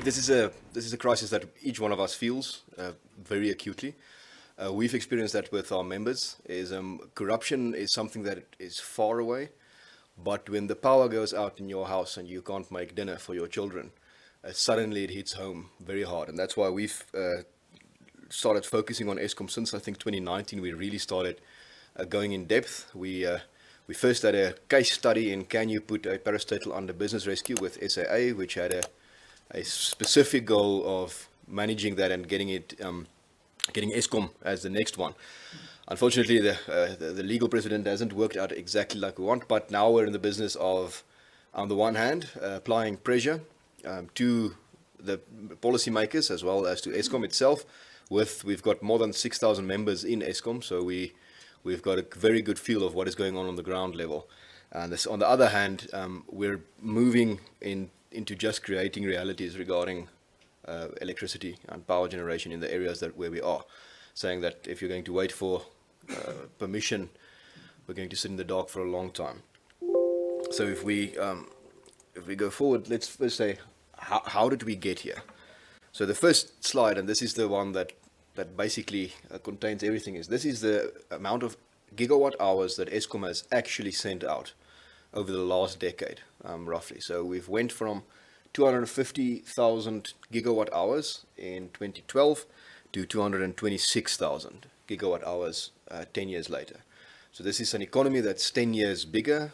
this is a crisis that each one of us feels very acutely. We've experienced that with our members. Corruption is something that is far away, but when the power goes out in your house and you can't make dinner for your children, suddenly it hits home very hard. And that's why we've started focusing on Eskom since I think 2019. We really started going in depth. We first had a case study in can you put a parastatal under business rescue with SAA, which had a specific goal of managing that and getting Eskom as the next one. Unfortunately, the legal precedent hasn't worked out exactly like we want, but now we're in the business of, on the one hand, applying pressure to the policymakers as well as to Eskom itself. We've got more than 6,000 members in Eskom, so we've got a very good feel of what is going on the ground level. And this, on the other hand, we're moving into just creating realities regarding electricity and power generation in the areas where we are, saying that if you're going to wait for permission, we're going to sit in the dark for a long time. So if we go forward, let's first say, how did we get here? So the first slide, and this is the one that basically contains everything, this is the amount of gigawatt hours that Eskom has actually sent out over the last decade, roughly. So we've went from 250,000 gigawatt hours in 2012 to 226,000 gigawatt hours 10 years later. So this is an economy that's 10 years bigger,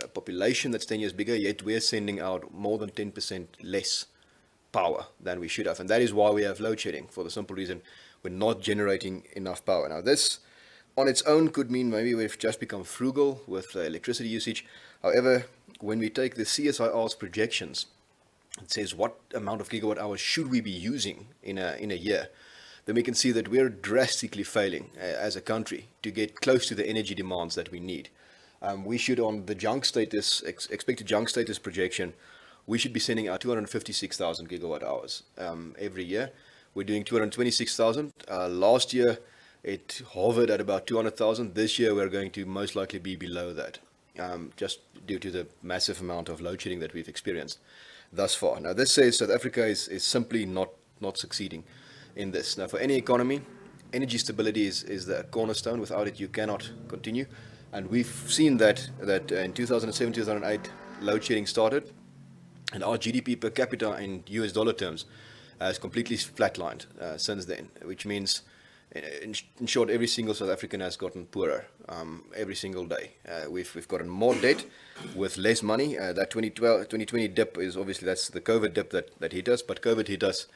a population that's 10 years bigger, yet we're sending out more than 10% less power than we should have. And that is why we have load shedding, for the simple reason we're not generating enough power. Now this on its own could mean maybe we've just become frugal with electricity usage. However, when we take the CSIR's projections, it says what amount of gigawatt hours should we be using in a year, then we can see that we're drastically failing as a country to get close to the energy demands that we need. We should, on the junk status, expected junk status projection, we should be sending out 256,000 gigawatt hours every year. We're doing 226,000. Last year, it hovered at about 200,000. This year, we're going to most likely be below that, just due to the massive amount of load shedding that we've experienced thus far. Now, this says South Africa is simply not succeeding in this. Now, for any economy, energy stability is the cornerstone. Without it, you cannot continue. And we've seen that in 2007, 2008, load shedding started, and our GDP per capita in US dollar terms has completely flatlined since then, which means, in short, every single South African has gotten poorer every single day. We've gotten more debt with less money. That 2020 dip is obviously, that's the COVID dip that hit us, but COVID hit us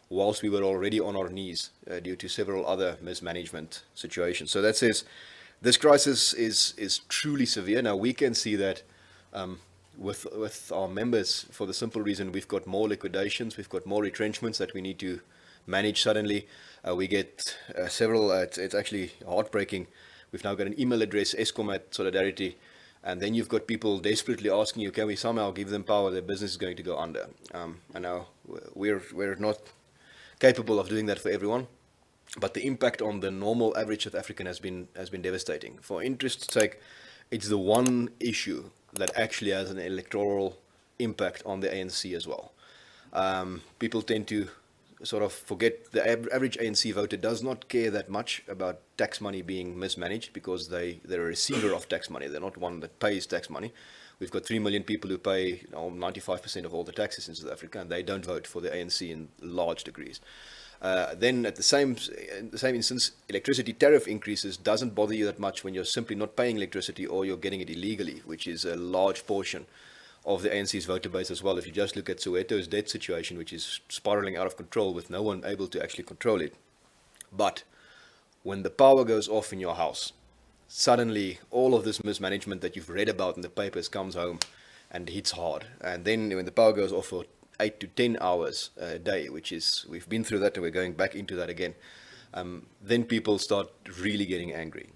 whilst we were already on our knees due to several other mismanagement situations. So that says this crisis is truly severe. Now we can see that with our members, for the simple reason we've got more liquidations, we've got more retrenchments that we need to manage suddenly. We get several, it's actually heartbreaking. We've now got an email address, Eskom at Solidarity, and then you've got people desperately asking you, can we somehow give them power? Their business is going to go under. And now we're not capable of doing that for everyone, but the impact on the normal average South African has been devastating. For interest's sake, it's the one issue that actually has an electoral impact on the ANC as well. People tend to sort of forget the average ANC voter does not care that much about tax money being mismanaged, because they're a receiver of tax money. They're not one that pays tax money. We've got 3 million people who pay 95% of all the taxes in South Africa, and they don't vote for the ANC in large degrees. Then at the same instance, electricity tariff increases doesn't bother you that much when you're simply not paying electricity or you're getting it illegally, which is a large portion of the ANC's voter base as well. If you just look at Soweto's debt situation, which is spiraling out of control with no one able to actually control it. But when the power goes off in your house, suddenly all of this mismanagement that you've read about in the papers comes home and hits hard. And then when the power goes off for 8 to 10 hours a day, which is, we've been through that and we're going back into that again, then people start really getting angry.